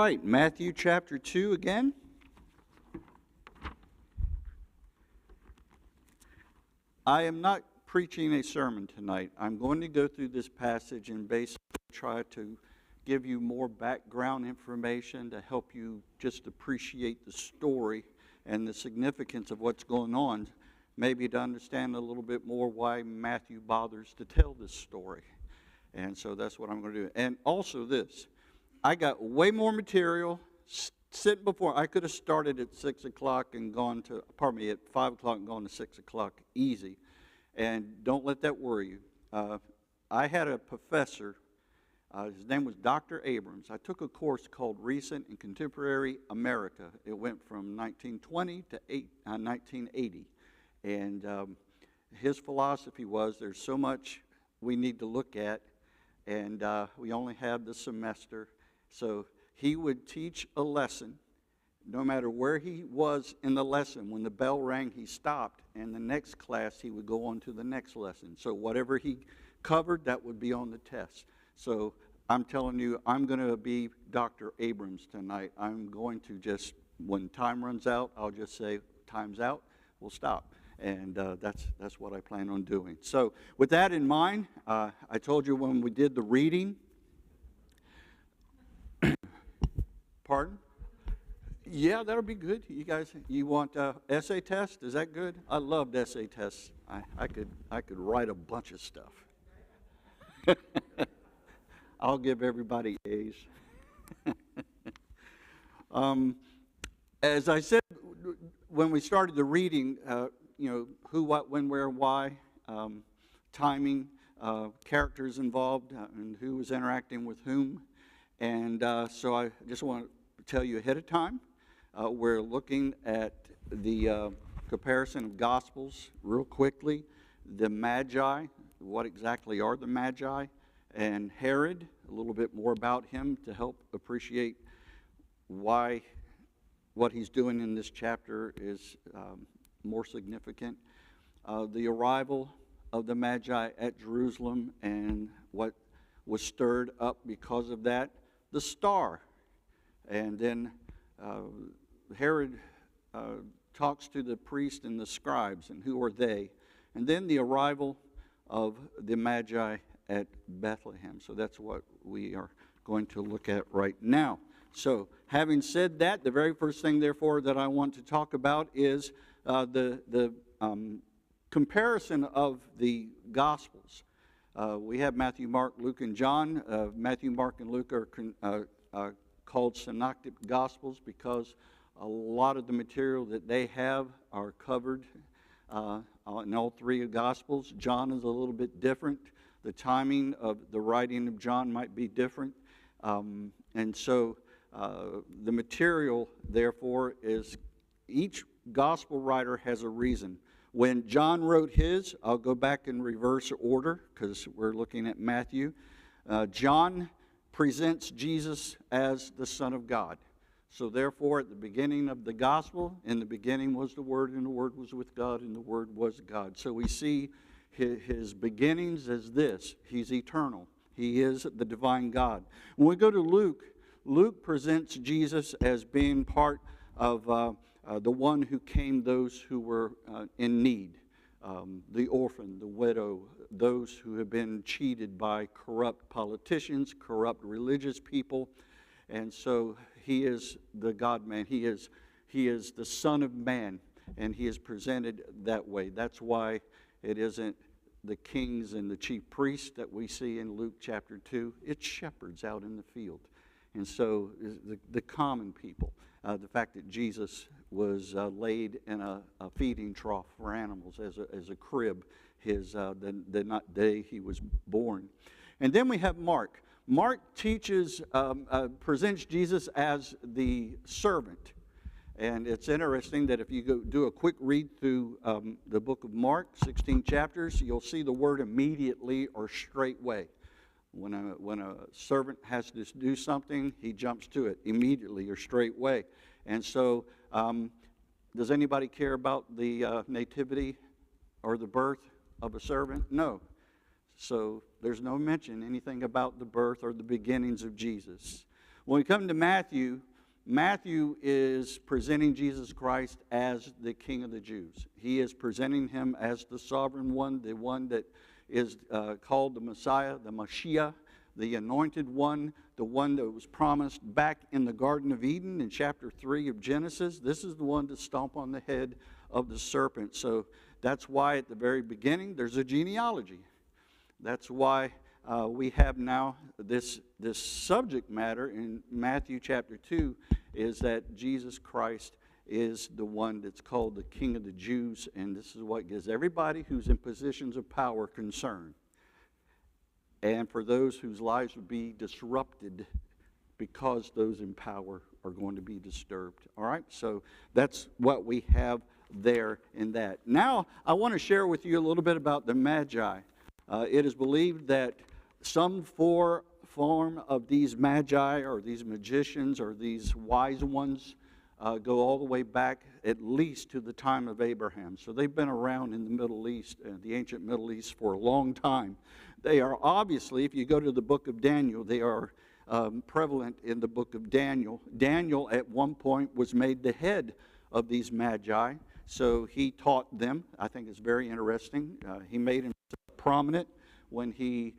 right, Matthew chapter 2 again. I am not preaching a sermon tonight. I'm going to go through this passage and basically try to give you more background information to help you just appreciate the story and the significance of what's going on, maybe to understand a little bit more why Matthew bothers to tell this story. And so that's what I'm going to do. And also this, I got way more material sitting before. I could have started at 6 o'clock and gone to, at 5 o'clock and gone to 6 o'clock easy. And don't let that worry you. I had a professor, his name was Dr. Abrams. I took a course called Recent and Contemporary America. It went from 1920 to 1980. And his philosophy was there's so much we need to look at, and we only have the semester. So he would teach a lesson, no matter where he was in the lesson. When the bell rang, he stopped, and the next class he would go on to the next lesson. So whatever he covered, that would be on the test. So I'm telling you, I'm going to be Dr. Abrams tonight. I'm going to just, when time runs out, I'll just say, time's out, we'll stop. And that's what I plan on doing. So with that in mind, I told you when we did the reading. Pardon? Yeah, that'll be good. You guys, you want essay test? Is that good? I loved essay tests. I could write a bunch of stuff. I'll give everybody A's. As I said when we started the reading, who, what, when, where, why, timing, characters involved, and who was interacting with whom. And so I just want to tell you ahead of time, we're looking at the comparison of Gospels real quickly. The Magi, what exactly are the Magi? And Herod, a little bit more about him to help appreciate why what he's doing in this chapter is more significant. The arrival of the Magi at Jerusalem and what was stirred up because of that. The star. And then Herod talks to the priest and the scribes, and who are they? And then the arrival of the Magi at Bethlehem. So that's what we are going to look at right now. So having said that, the very first thing, therefore, that I want to talk about is the comparison of the Gospels. We have Matthew, Mark, Luke, and John. Matthew, Mark, and Luke are called synoptic Gospels because a lot of the material that they have are covered in all three Gospels. John is a little bit different. The timing of the writing of John might be different. And so the material, therefore, is each Gospel writer has a reason. When John wrote his, I'll go back in reverse order because we're looking at Matthew. John presents Jesus as the Son of God. So therefore, at the beginning of the Gospel, in the beginning was the Word, and the Word was with God, and the Word was God. So we see his beginnings as this. He's eternal. He is the divine God. When we go to Luke, Luke presents Jesus as being part of the one who came those who were in need, the orphan, the widow, those who have been cheated by corrupt politicians, corrupt religious people. And so he is the God-man. He is the Son of Man, and he is presented that way. That's why it isn't the kings and the chief priests that we see in Luke chapter 2. It's shepherds out in the field. And so the common people. The fact that Jesus was laid in a feeding trough for animals as a crib the day he was born. And then we have Mark. Mark presents Jesus as the servant. And it's interesting that if you go do a quick read through the book of Mark, 16 chapters, you'll see the word immediately or straightway. When a servant has to do something, he jumps to it immediately or straightway. And so, does anybody care about the nativity or the birth of a servant? No. So there's no mention anything about the birth or the beginnings of Jesus. When we come to Matthew, Matthew is presenting Jesus Christ as the King of the Jews. He is presenting him as the sovereign one, the one that is called the Messiah, the Mashiach, the anointed one, the one that was promised back in the Garden of Eden in chapter 3 of Genesis. This is the one to stomp on the head of the serpent. So that's why at the very beginning there's a genealogy. That's why we have now this subject matter in Matthew chapter 2 is that Jesus Christ is the one that's called the King of the Jews, and this is what gives everybody who's in positions of power concern. And for those whose lives would be disrupted because those in power are going to be disturbed. All right, so that's what we have there in that. Now, I want to share with you a little bit about the Magi. It is believed that some form of these Magi or these magicians or these wise ones go all the way back at least to the time of Abraham. So they've been around in the Middle East, the ancient Middle East, for a long time. They are obviously, if you go to the book of Daniel, they are prevalent in the book of Daniel. Daniel at one point was made the head of these Magi, so he taught them. I think it's very interesting. He made himself prominent when he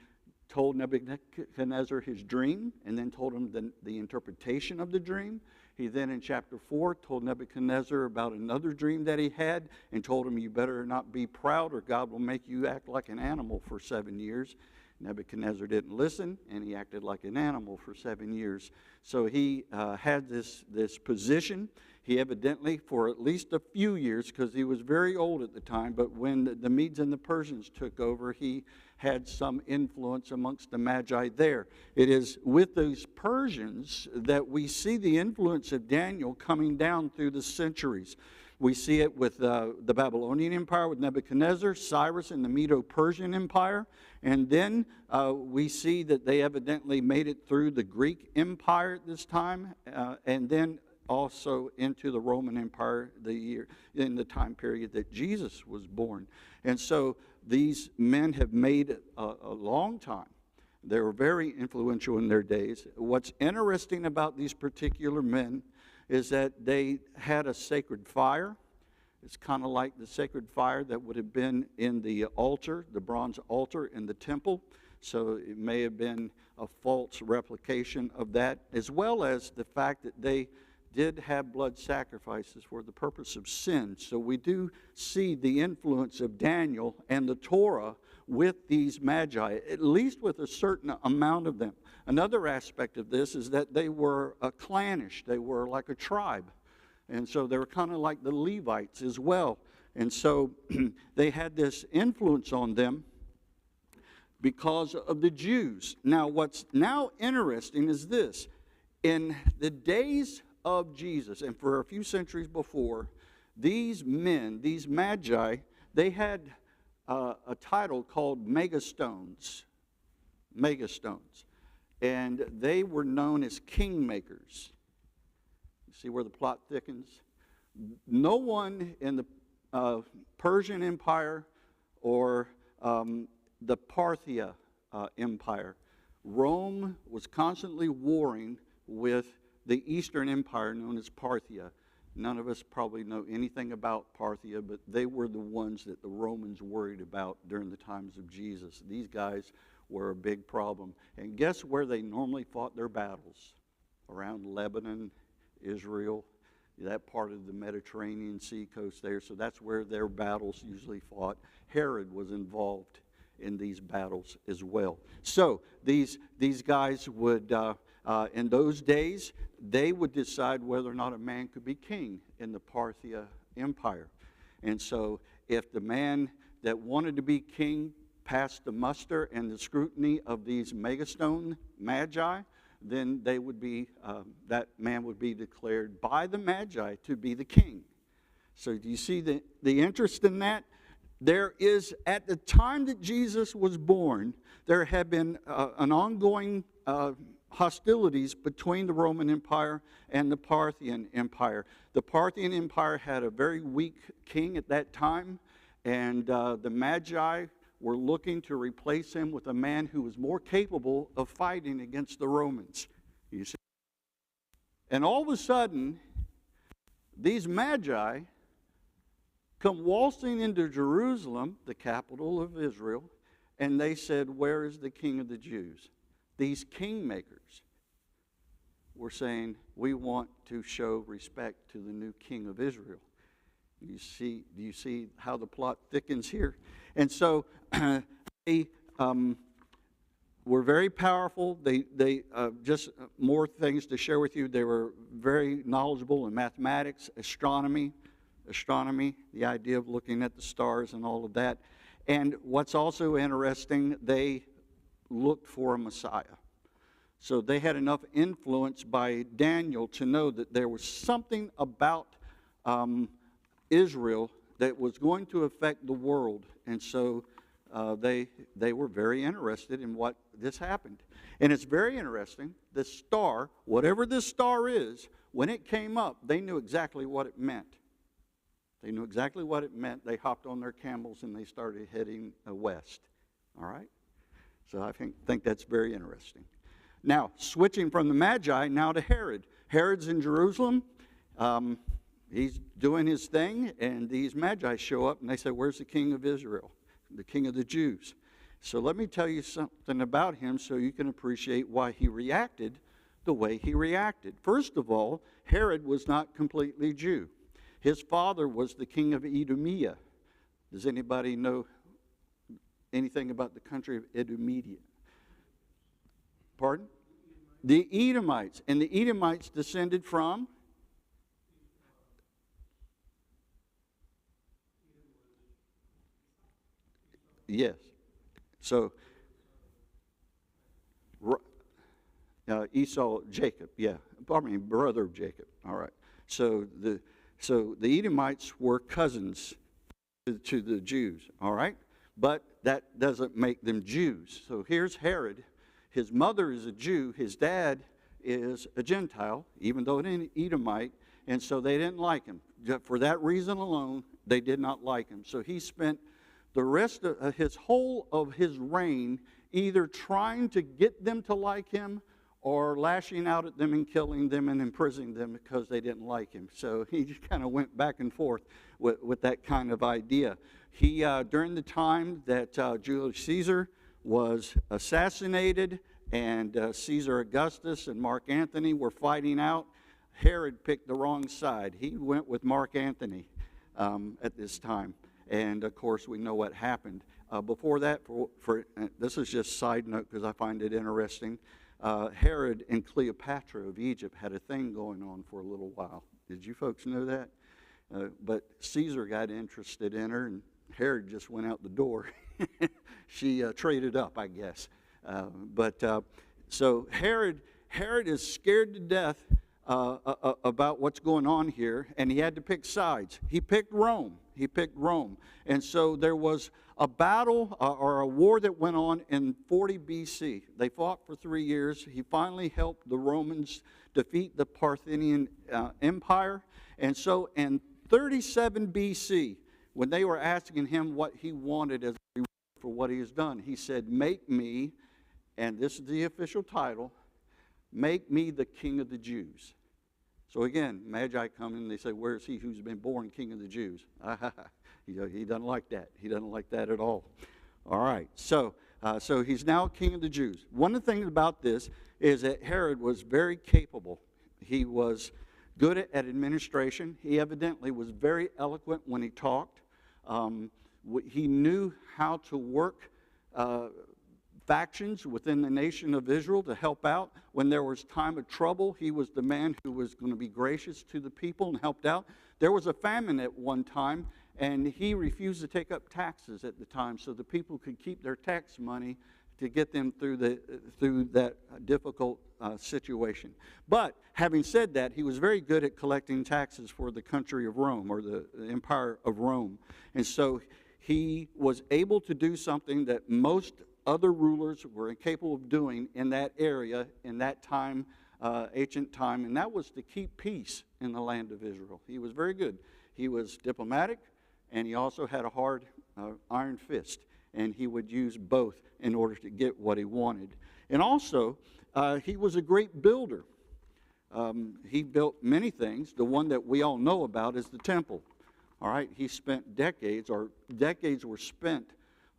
told Nebuchadnezzar his dream and then told him the interpretation of the dream. He then in chapter 4 told Nebuchadnezzar about another dream that he had and told him, you better not be proud or God will make you act like an animal for 7 years. Nebuchadnezzar didn't listen and he acted like an animal for 7 years. So he had this position. He evidently, for at least a few years, because he was very old at the time, but when the Medes and the Persians took over, he had some influence amongst the Magi there. It is with those Persians that we see the influence of Daniel coming down through the centuries. We see it with the Babylonian Empire with Nebuchadnezzar, Cyrus and the Medo-Persian Empire, and then we see that they evidently made it through the Greek Empire at this time, and then also into the Roman Empire in the time period that Jesus was born. And so these men have made a long time. They were very influential in their days. What's interesting about these particular men is that they had a sacred fire. It's kind of like the sacred fire that would have been in the altar, the bronze altar in the temple. So it may have been a false replication of that, as well as the fact that they did have blood sacrifices for the purpose of sin. So we do see the influence of Daniel and the Torah with these Magi, at least with a certain amount of them. Another aspect of this is that they were clannish. They were like a tribe. And so they were kind of like the Levites as well. And so they had this influence on them because of the Jews. Now, what's now interesting is this. In the days of Jesus, and for a few centuries before, these men, these Magi, they had a title called megastones. Megastones. And they were known as kingmakers. You see where the plot thickens? No one in the Persian Empire or the Parthia Empire, Rome was constantly warring with the Eastern Empire known as Parthia. None of us probably know anything about Parthia, but they were the ones that the Romans worried about during the times of Jesus. These guys were a big problem. And guess where they normally fought their battles? Around Lebanon, Israel, that part of the Mediterranean Sea coast there. So that's where their battles usually fought. Herod was involved in these battles as well. So these guys would, in those days, they would decide whether or not a man could be king in the Parthia Empire. And so if the man that wanted to be king passed the muster and the scrutiny of these megastone Magi, then they would be, that man would be declared by the Magi to be the king. So do you see the interest in that? There is, at the time that Jesus was born, there had been an ongoing hostilities between the Roman Empire and the Parthian Empire. The Parthian Empire had a very weak king at that time, and the Magi were looking to replace him with a man who was more capable of fighting against the Romans. You see? And all of a sudden, these magi come waltzing into Jerusalem, the capital of Israel, and they said, "Where is the King of the Jews?" These kingmakers were saying, "We want to show respect to the new King of Israel." Do you see how the plot thickens here? And so they were very powerful. They just more things to share with you. They were very knowledgeable in mathematics, astronomy, the idea of looking at the stars and all of that. And what's also interesting, they looked for a Messiah. So they had enough influence by Daniel to know that there was something about Israel that was going to affect the world. And so they were very interested in what this happened. And it's very interesting, the star, whatever this star is, when it came up, they knew exactly what it meant. They knew exactly what it meant. They hopped on their camels and they started heading west. All right? So I think that's very interesting. Now, switching from the Magi now to Herod. Herod's in Jerusalem. He's doing his thing, and these Magi show up and they say, "Where's the King of Israel, the King of the Jews?" So let me tell you something about him so you can appreciate why he reacted the way he reacted. First of all, Herod was not completely Jew. His father was the king of Idumea. Does anybody know anything about the country of Idumea? Pardon? The Edomites. And the Edomites descended from? Yes. So, Esau, Jacob, yeah. Pardon me, brother of Jacob. All right. So the Edomites were cousins to the Jews, all right? But that doesn't make them Jews. So here's Herod. His mother is a Jew. His dad is a Gentile, even though an Edomite. And so they didn't like him. For that reason alone, they did not like him. So he spent the rest of his whole of his reign either trying to get them to like him or lashing out at them and killing them and imprisoning them because they didn't like him. So he just kind of went back and forth with that kind of idea. He, during the time that Julius Caesar was assassinated and Caesar Augustus and Mark Antony were fighting out, Herod picked the wrong side. He went with Mark Antony at this time. And, of course, we know what happened. Before that, this is just a side note because I find it interesting, Herod and Cleopatra of Egypt had a thing going on for a little while. Did you folks know that? But Caesar got interested in her, and Herod just went out the door. She traded up, I guess. So Herod is scared to death about what's going on here, and he had to pick sides. He picked Rome. And so there was a battle or a war that went on in 40 BC. They fought for 3 years. He finally helped the Romans defeat the Parthian Empire. And so in 37 BC, when they were asking him what he wanted as a reward for what he has done, he said, "Make me," and this is the official title, "Make me the King of the Jews." So again, Magi come in and they say, "Where's he who's been born King of the Jews?" He doesn't like that. He doesn't like that at all. All right, so he's now King of the Jews. One of the things about this is that Herod was very capable. He was good at administration. He evidently was very eloquent when he talked. He knew how to work factions within the nation of Israel to help out. When there was time of trouble, he was the man who was going to be gracious to the people and helped out. There was a famine at one time, and he refused to take up taxes at the time so the people could keep their tax money to get them through that difficult situation. But having said that, he was very good at collecting taxes for the country of Rome, or the empire of Rome. And so he was able to do something that most other rulers were incapable of doing in that area, in that time, ancient time, and that was to keep peace in the land of Israel. He was very good. He was diplomatic, and he also had a hard iron fist, and he would use both in order to get what he wanted. And also, he was a great builder. he built many things. The one that we all know about is the temple. All right, he spent decades were spent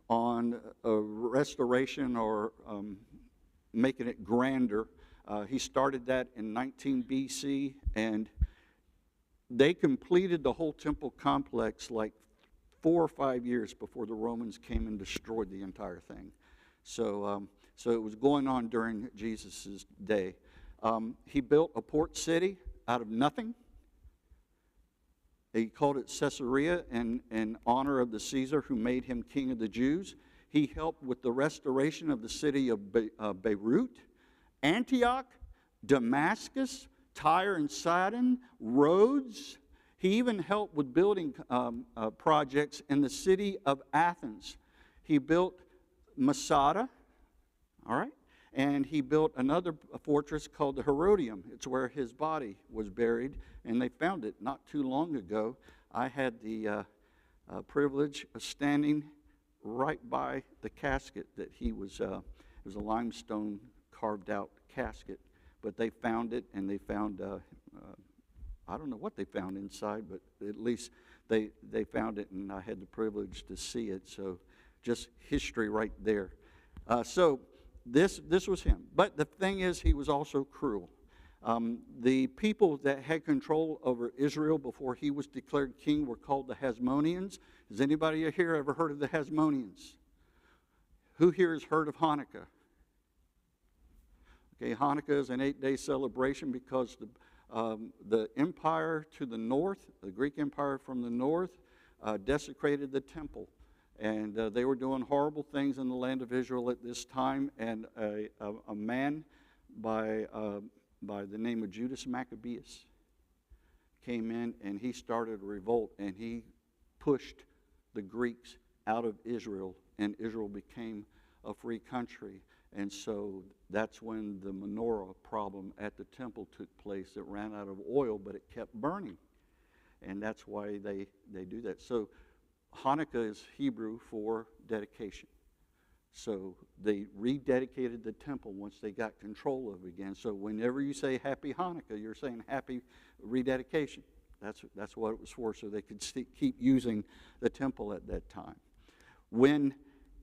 on restoration or making it grander. He started that in 19 BC, and they completed the whole temple complex like 4 or 5 years before the Romans came and destroyed the entire thing. So it was going on during Jesus' day. He built a port city out of nothing. He called it Caesarea in honor of the Caesar who made him king of the Jews. He helped with the restoration of the city of Beirut, Antioch, Damascus, Tyre and Sidon, Rhodes. He even helped with building projects in the city of Athens. He built Masada, all right? And he built another fortress called the Herodium. It's where his body was buried, and they found it not too long ago. I had the privilege of standing right by the casket that he was. It was a limestone carved out casket, but they found it, and they found. I don't know what they found inside, but at least they found it, and I had the privilege to see it. So, just history right there. This was him. But the thing is, he was also cruel. The people that had control over Israel before he was declared king were called the Hasmoneans. Has anybody here ever heard of the Hasmoneans? Who here has heard of Hanukkah? Okay, Hanukkah is an 8-day celebration because the empire to the north, the Greek Empire from the north, desecrated the temple. And they were doing horrible things in the land of Israel at this time. And a man by the name of Judas Maccabeus came in, and he started a revolt, and he pushed the Greeks out of Israel, and Israel became a free country. And so that's when the menorah problem at the temple took place. It ran out of oil, but it kept burning. And that's why they do that. So Hanukkah is Hebrew for dedication. So they rededicated the temple once they got control of it again. So whenever you say Happy Hanukkah, you're saying Happy Rededication. That's what it was for, so they could keep using the temple at that time. When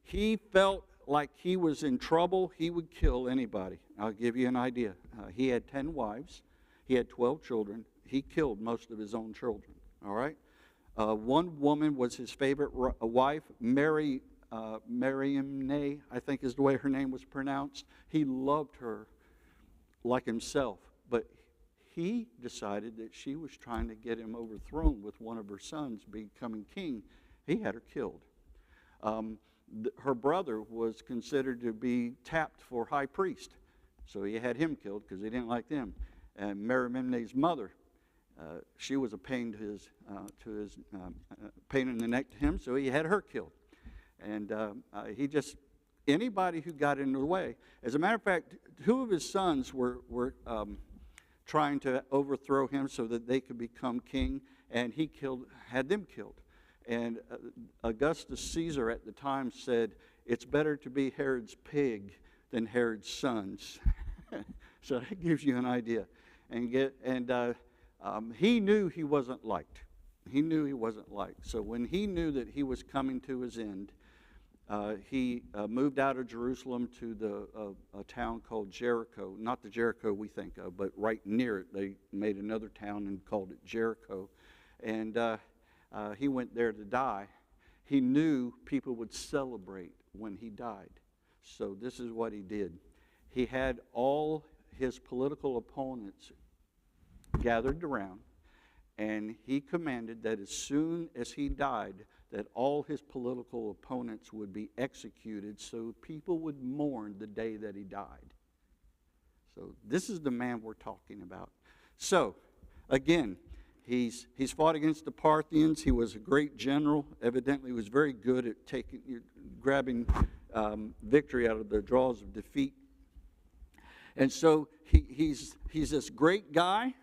he felt like he was in trouble, he would kill anybody. I'll give you an idea. He had 10 wives. He had 12 children. He killed most of his own children. All right? One woman was his favorite wife, Mariamne, I think is the way her name was pronounced. He loved her like himself, but he decided that she was trying to get him overthrown with one of her sons becoming king. He had her killed. Her brother was considered to be tapped for high priest, so he had him killed because he didn't like them. And Mariamne's mother, she was a pain to his pain in the neck to him, so he had her killed. And anybody who got in the way. As a matter of fact, 2 of his sons were trying to overthrow him so that they could become king, and he had them killed. And Augustus Caesar at the time said, it's better to be Herod's pig than Herod's sons. So that gives you an idea. He knew he wasn't liked. He knew he wasn't liked. So when he knew that he was coming to his end, he moved out of Jerusalem to a town called Jericho. Not the Jericho we think of, but right near it. They made another town and called it Jericho. And he went there to die. He knew people would celebrate when he died. So this is what he did. He had all his political opponents gathered around, and he commanded that as soon as he died, that all his political opponents would be executed so people would mourn the day that he died. So this is the man we're talking about. So, again, he's fought against the Parthians. He was a great general. Evidently, he was very good at grabbing victory out of the jaws of defeat. And so he's this great guy.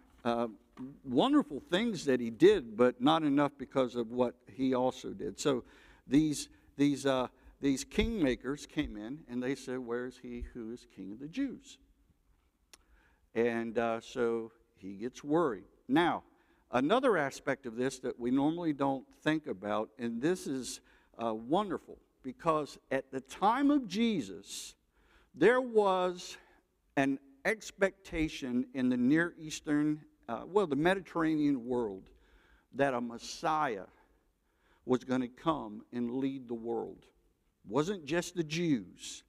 Wonderful things that he did, but not enough because of what he also did. So these kingmakers came in and they said, "Where is he who is king of the Jews?" And so he gets worried. Now, another aspect of this that we normally don't think about, and this is wonderful, because at the time of Jesus, there was an expectation in the Near Eastern, the Mediterranean world, that a Messiah was going to come and lead the world. It wasn't just the Jews.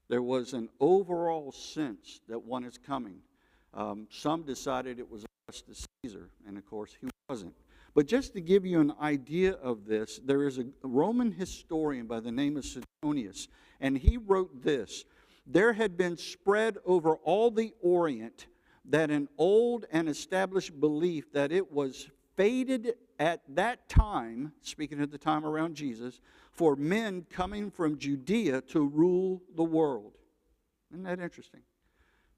There was an overall sense that one is coming. Some decided it was Augustus Caesar, and of course he wasn't. But just to give you an idea of this, there is a Roman historian by the name of Suetonius, and he wrote this: there had been spread over all the Orient that an old and established belief that it was fated at that time, speaking at the time around Jesus, for men coming from Judea to rule the world. Isn't that interesting?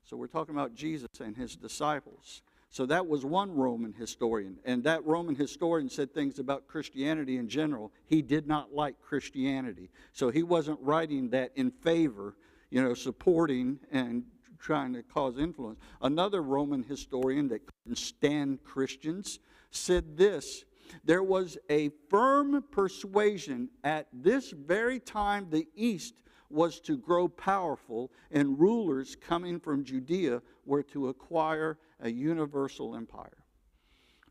So we're talking about Jesus and his disciples. So that was one Roman historian. And that Roman historian said things about Christianity in general. He did not like Christianity. So he wasn't writing that in favor, supporting and trying to cause influence. Another Roman historian that couldn't stand Christians said this: there was a firm persuasion at this very time the East was to grow powerful, and rulers coming from Judea were to acquire a universal empire.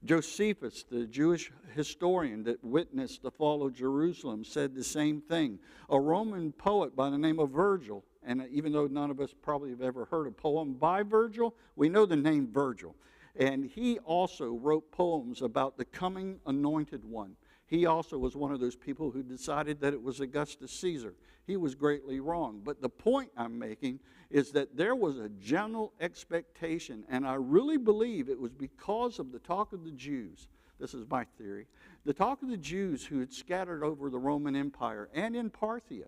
Josephus, the Jewish historian that witnessed the fall of Jerusalem, said the same thing. A Roman poet by the name of Virgil, and even though none of us probably have ever heard a poem by Virgil, we know the name Virgil. And he also wrote poems about the coming anointed one. He also was one of those people who decided that it was Augustus Caesar. He was greatly wrong. But the point I'm making is that there was a general expectation, and I really believe it was because of the talk of the Jews. This is my theory. The talk of the Jews who had scattered over the Roman Empire and in Parthia,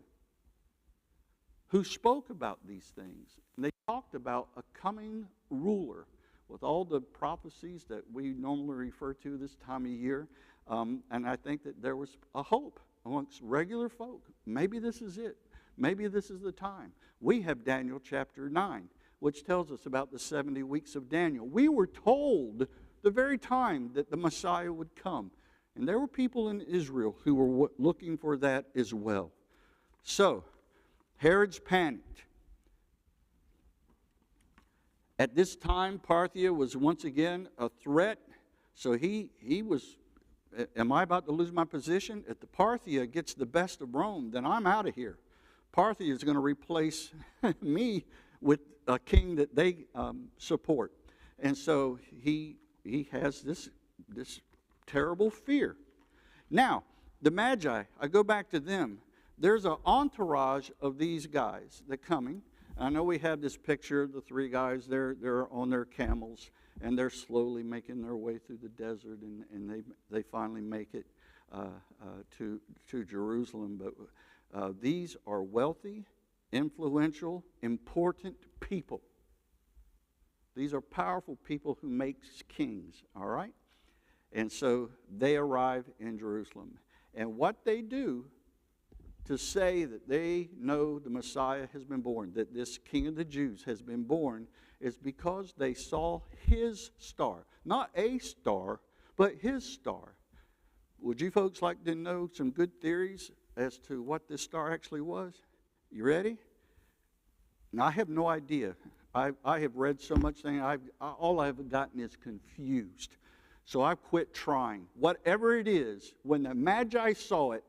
who spoke about these things. And they talked about a coming ruler with all the prophecies that we normally refer to this time of year. And I think that there was a hope amongst regular folk. Maybe this is it. Maybe this is the time. We have Daniel chapter 9, which tells us about the 70 weeks of Daniel. We were told the very time that the Messiah would come. And there were people in Israel who were looking for that as well. So, Herod's panicked. At this time, Parthia was once again a threat. So he was, am I about to lose my position? If the Parthia gets the best of Rome, then I'm out of here. Parthia is going to replace me with a king that they support. And so he has this terrible fear. Now, the Magi, I go back to them. There's an entourage of these guys that are coming. I know we have this picture of the three guys. They're on their camels, and they're slowly making their way through the desert, and they finally make it to Jerusalem. But these are wealthy, influential, important people. These are powerful people who make kings, all right? And so they arrive in Jerusalem. And what they do to say that they know the Messiah has been born, that this King of the Jews has been born, is because they saw his star. Not a star, but his star. Would you folks like to know some good theories as to what this star actually was? You ready? Now, I have no idea. I have read so much thing. All I've gotten is confused. So I've quit trying. Whatever it is, when the Magi saw it,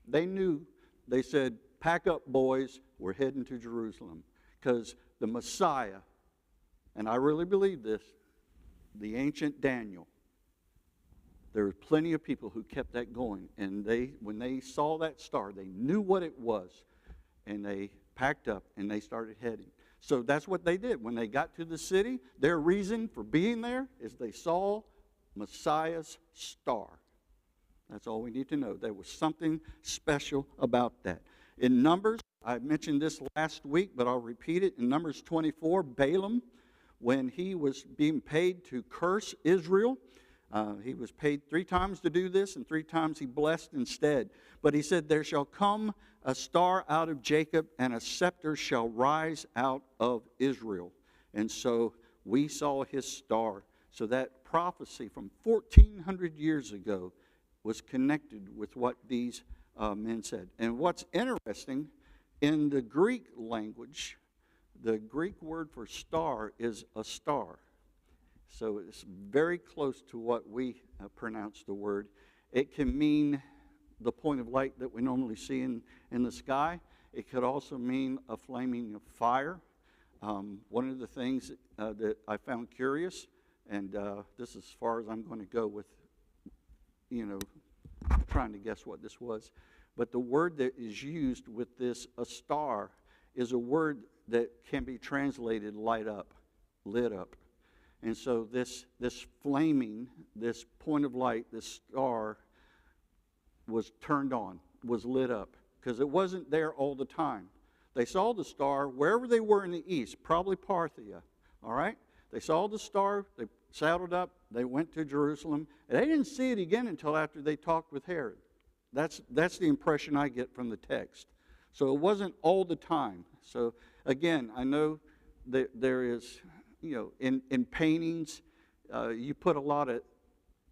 they knew. They said, pack up, boys, we're heading to Jerusalem. Because the Messiah, and I really believe this, the ancient Daniel, there were plenty of people who kept that going. And when they saw that star, they knew what it was. And they packed up and they started heading. So that's what they did. When they got to the city, their reason for being there is they saw Messiah's star. That's all we need to know. There was something special about that. In Numbers, I mentioned this last week, but I'll repeat it. In Numbers 24, Balaam, when he was being paid to curse Israel, he was paid 3 times to do this, and 3 times he blessed instead. But he said, there shall come a star out of Jacob, and a scepter shall rise out of Israel. And so We saw his star. So that prophecy from 1,400 years ago was connected with what these men said. And what's interesting, in the Greek language, the Greek word for star is a star. So it's very close to what we pronounce the word. It can mean the point of light that we normally see in the sky. It could also mean a flaming of fire. One of the things that I found curious, and this is as far as I'm going to go with, trying to guess what this was, but the word that is used with this, a star, is a word that can be translated light up, lit up. And so this flaming, this point of light, this star was turned on, was lit up, because it wasn't there all the time. They saw the star wherever they were in the east, probably Parthia, all right? They saw the star, they saddled up, they went to Jerusalem, and they didn't see it again until after they talked with Herod. That's the impression I get from the text. So it wasn't all the time. So again, I know that there is, in paintings, you put a lot of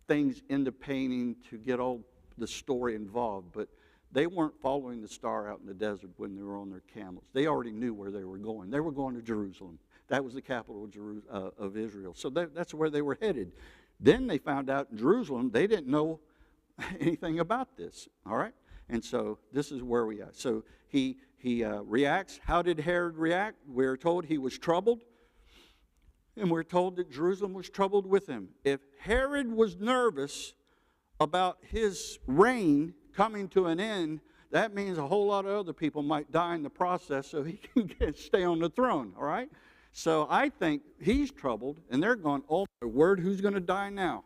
things into painting to get all the story involved, but they weren't following the star out in the desert when they were on their camels. They already knew where they were going. They were going to Jerusalem. That was the capital of Israel. So that's where they were headed. Then they found out in Jerusalem they didn't know anything about this, all right? And so this is where we are. So he reacts. How did Herod react? We're told he was troubled, and we're told that Jerusalem was troubled with him. If Herod was nervous about his reign coming to an end, that means a whole lot of other people might die in the process so he can stay on the throne, all right? So I think he's troubled, and they're going, oh, my word, who's going to die now?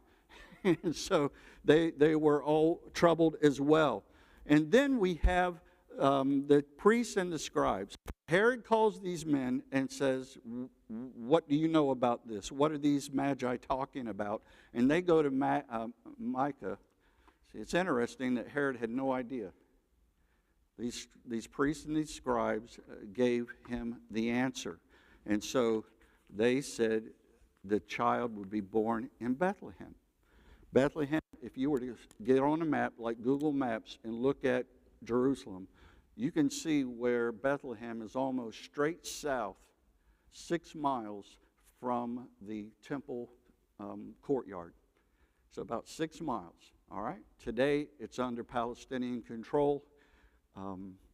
And so they were all troubled as well. And then we have the priests and the scribes. Herod calls these men and says, what do you know about this? What are these magi talking about? And they go to Micah. See, it's interesting that Herod had no idea. These priests and these scribes gave him the answer. And so they said the child would be born in Bethlehem. Bethlehem, if you were to get on a map like Google Maps and look at Jerusalem, you can see where Bethlehem is almost straight south, 6 miles from the temple courtyard. So about 6 miles, all right? Today, it's under Palestinian control.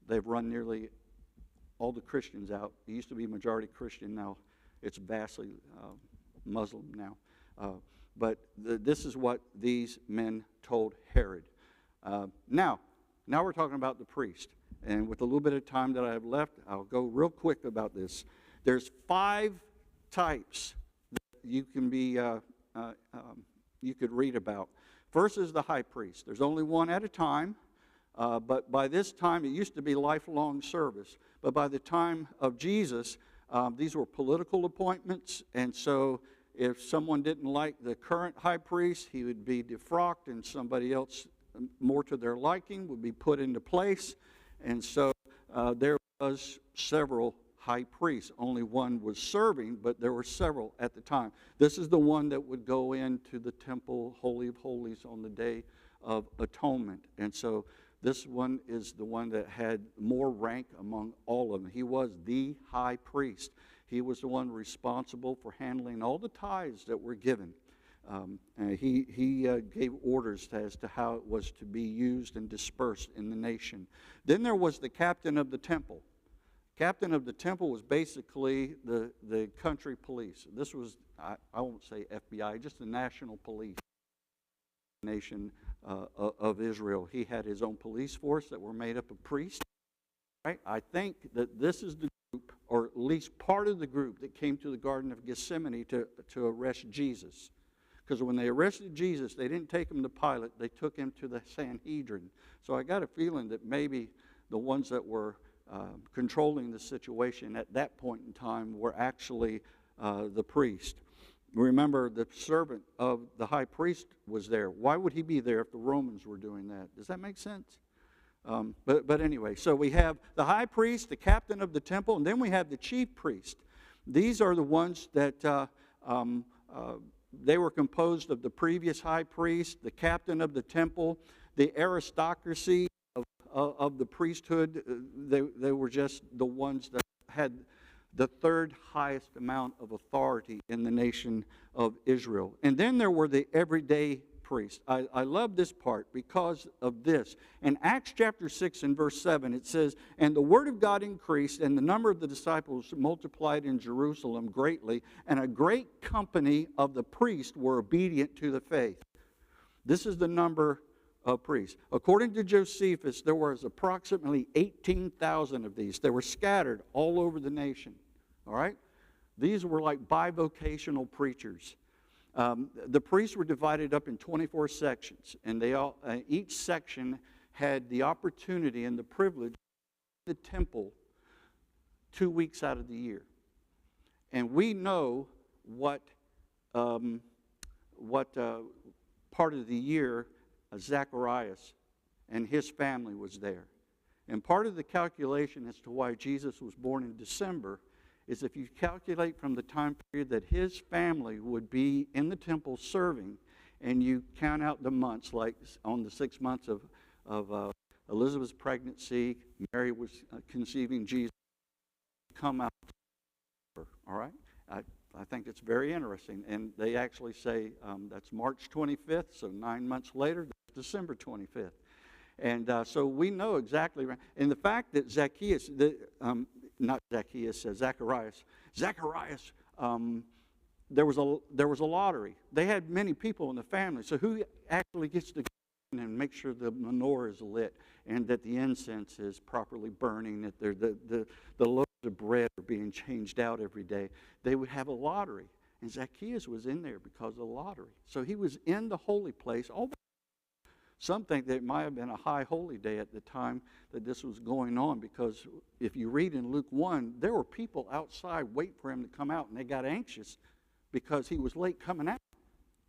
They've run nearly all the Christians out. It used to be majority Christian. Now it's vastly Muslim now. But this is what these men told Herod. Now we're talking about the priest. And with a little bit of time that I have left, I'll go real quick about this. There's 5 types that you can be you could read about. First is the high priest. There's only one at a time, but by this time it used to be lifelong service. But by the time of Jesus, these were political appointments, and so if someone didn't like the current high priest, he would be defrocked, and somebody else more to their liking would be put into place. And so there was several high priests. Only one was serving, but there were several at the time. This is the one that would go into the temple, Holy of Holies, on the Day of Atonement. And so this one is the one that had more rank among all of them. He was the high priest. He was the one responsible for handling all the tithes that were given. And he gave orders as to how it was to be used and dispersed in the nation. Then there was the captain of the temple. Captain of the temple was basically the country police. This was, I won't say FBI, just the national police nation of Israel. He had his own police force that were made up of priests. Right? I think that this is the group, or at least part of the group, that came to the Garden of Gethsemane to arrest Jesus. Because when they arrested Jesus, they didn't take him to Pilate, they took him to the Sanhedrin. So I got a feeling that maybe the ones that were controlling the situation at that point in time were actually the priest. Remember, the servant of the high priest was there. Why would he be there if the Romans were doing that? Does that make sense? But anyway, so we have the high priest, the captain of the temple, and then we have the chief priest. These are the ones that Um, they were composed of the previous high priest, the captain of the temple, the aristocracy of the priesthood. They were just the ones that had the third highest amount of authority in the nation of Israel. And then there were the everyday priests. I love this part because of this. In Acts chapter 6 and verse 7, it says, "And the word of God increased, and the number of the disciples multiplied in Jerusalem greatly, and a great company of the priests were obedient to the faith." This is the number of priests. According to Josephus, there was approximately 18,000 of these. They were scattered all over the nation. All right? These were like bivocational preachers. The priests were divided up in 24 sections, and each section had the opportunity and the privilege of the temple 2 weeks out of the year. And we know what part of the year Zacharias and his family was there. And part of the calculation as to why Jesus was born in December is if you calculate from the time period that his family would be in the temple serving, and you count out the months, like on the 6 months of Elizabeth's pregnancy, Mary was conceiving Jesus, come out. All right? I think it's very interesting. And they actually say that's March 25th, so 9 months later, that's December 25th. And so we know exactly. And the fact that Zacharias, there was a lottery. They had many people in the family. So who actually gets to go in and make sure the menorah is lit and that the incense is properly burning, that the loaves of bread are being changed out every day? They would have a lottery. And Zacchaeus was in there because of the lottery. So he was in the holy place. Some think that it might have been a high holy day at the time that this was going on, because if you read in Luke 1, there were people outside waiting for him to come out, and they got anxious because he was late coming out.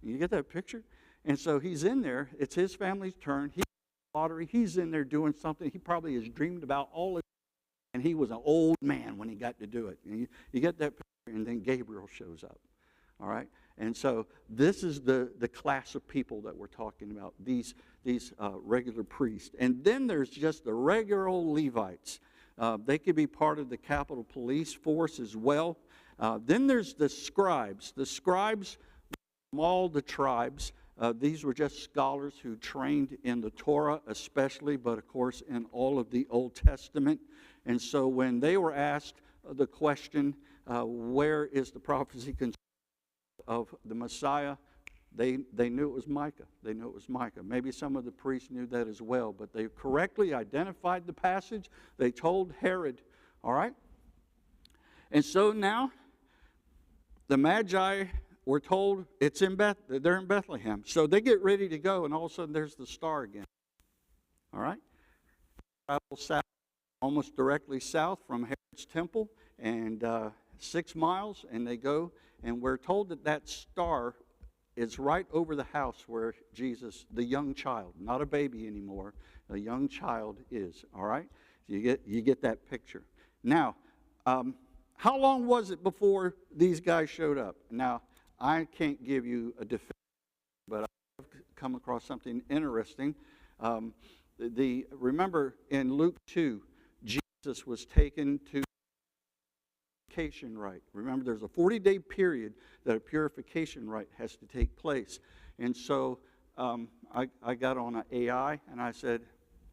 You get that picture? And so he's in there. It's his family's turn. He's in the lottery. He's in there doing something he probably has dreamed about all his life, and he was an old man when he got to do it. And you get that picture, and then Gabriel shows up. All right? And so this is the class of people that we're talking about, these regular priests. And then there's just the regular old Levites. They could be part of the Capitol Police Force as well. Then there's the scribes. The scribes from all the tribes. These were just scholars who trained in the Torah especially, but of course in all of the Old Testament. And so when they were asked the question, where is the prophecy of the Messiah, they knew it was Micah. They knew it was Micah. Maybe some of the priests knew that as well, but they correctly identified the passage. They told Herod, all right? And so now the Magi were told they're in Bethlehem. So they get ready to go, and all of a sudden there's the star again. All right? Travel south, almost directly south from Herod's temple, and 6 miles, and they go. And we're told that star is right over the house where Jesus, the young child, not a baby anymore, a young child is. All right? You get that picture. Now, how long was it before these guys showed up? Now, I can't give you a definitive, but I've come across something interesting. Remember in Luke 2, Jesus was taken to rite. Remember, there's a 40-day period that a purification rite has to take place. And so I got on an AI, and I said,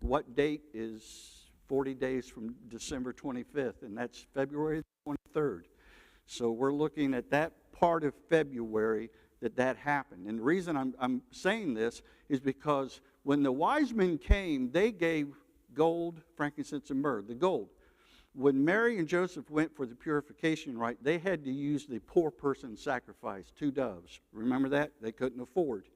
what date is 40 days from December 25th? And that's February 23rd. So we're looking at that part of February that happened. And the reason I'm saying this is because when the wise men came, they gave gold, frankincense, and myrrh, the gold. When Mary and Joseph went for the purification rite, they had to use the poor person sacrifice, 2 doves. Remember that? They couldn't afford.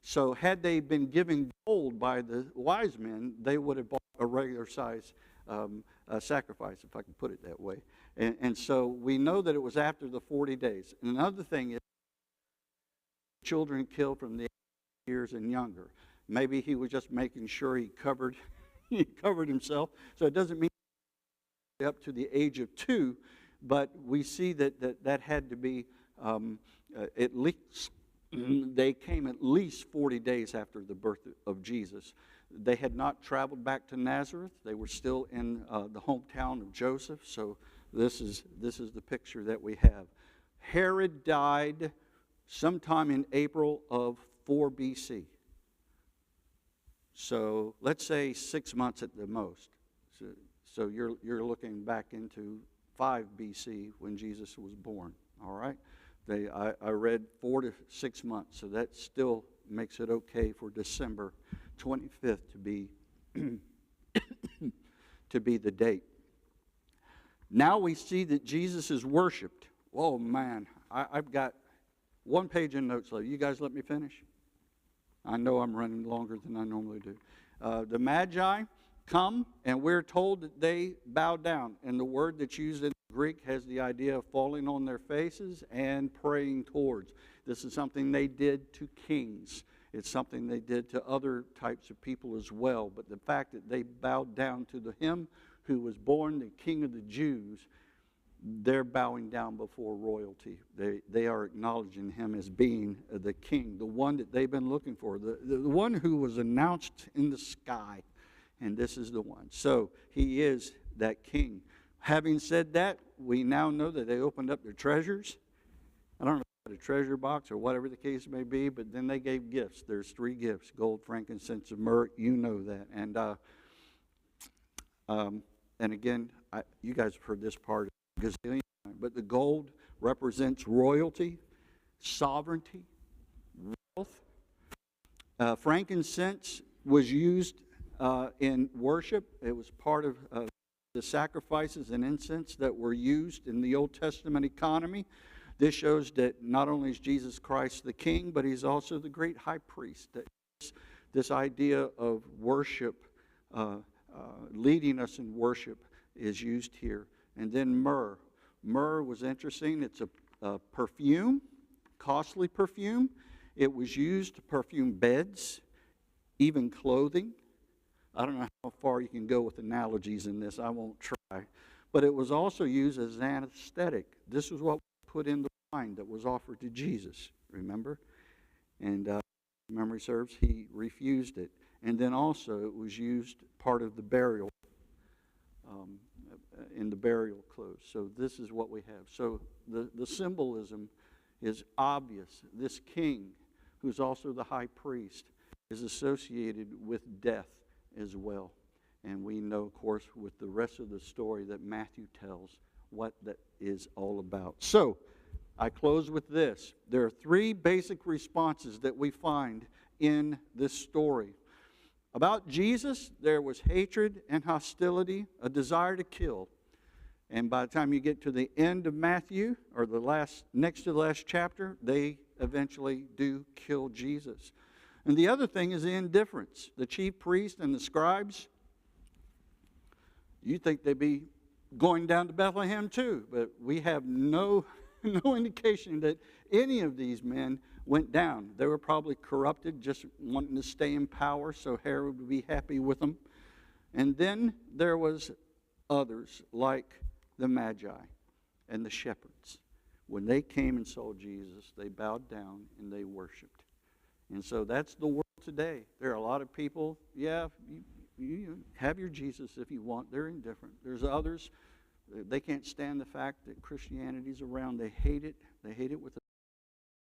So had they been given gold by the wise men, they would have bought a regular size sacrifice, if I can put it that way. And so we know that it was after the 40 days. And another thing is children killed from the 8 years and younger. Maybe he was just making sure he covered himself. So it doesn't mean up to the age of 2, but we see that had to be At least they came at least 40 days after the birth of Jesus. They had not traveled back to Nazareth. They were still in the hometown of Joseph. So this is the picture that we have. Herod died sometime in April of 4 BC. So let's say 6 months at the most. So you're looking back into 5 BC when Jesus was born. All right. I read 4 to 6 months, so that still makes it okay for December 25th to be to be the date. Now we see that Jesus is worshipped. Oh man, I've got one page in notes left. You guys let me finish? I know I'm running longer than I normally do. The Magi come, and we're told that they bow down. And the word that's used in Greek has the idea of falling on their faces and praying towards. This is something they did to kings. It's something they did to other types of people as well. But the fact that they bowed down to him who was born the King of the Jews, they're bowing down before royalty. They are acknowledging him as being the king, the one that they've been looking for, the one who was announced in the sky. And this is the one. So he is that king. Having said that, we now know that they opened up their treasures. I don't know about a treasure box or whatever the case may be, but then they gave gifts. There's 3 gifts: gold, frankincense, and myrrh. You know that. And again, you guys have heard this part a gazillion times, but the gold represents royalty, sovereignty, wealth. Frankincense was used in worship. It was part of the sacrifices and incense that were used in the Old Testament economy. This shows that not only is Jesus Christ the King, but he's also the great high priest. This idea of worship, leading us in worship, is used here. And then myrrh. Myrrh was interesting. It's a perfume, costly perfume. It was used to perfume beds, even clothing. I don't know how far you can go with analogies in this. I won't try. But it was also used as an anesthetic. This was what was put in the wine that was offered to Jesus, remember? And memory serves, he refused it. And then also it was used part of the burial, in the burial clothes. So this is what we have. So the symbolism is obvious. This king, who's also the high priest, is associated with death as well. And we know, of course, with the rest of the story that Matthew tells, what that is all about. So, I close with this. There are 3 basic responses that we find in this story. About Jesus, there was hatred and hostility, a desire to kill. And by the time you get to the end of Matthew, or next to the last chapter, they eventually do kill Jesus. And the other thing is the indifference. The chief priests and the scribes, you think they'd be going down to Bethlehem too, but we have no indication that any of these men went down. They were probably corrupted, just wanting to stay in power, so Herod would be happy with them. And then there was others, like the Magi and the shepherds. When they came and saw Jesus, they bowed down and they worshiped. And so that's the world today. There are a lot of people, you have your Jesus if you want. They're indifferent. There's others, they can't stand the fact that Christianity's around. They hate it. They hate it with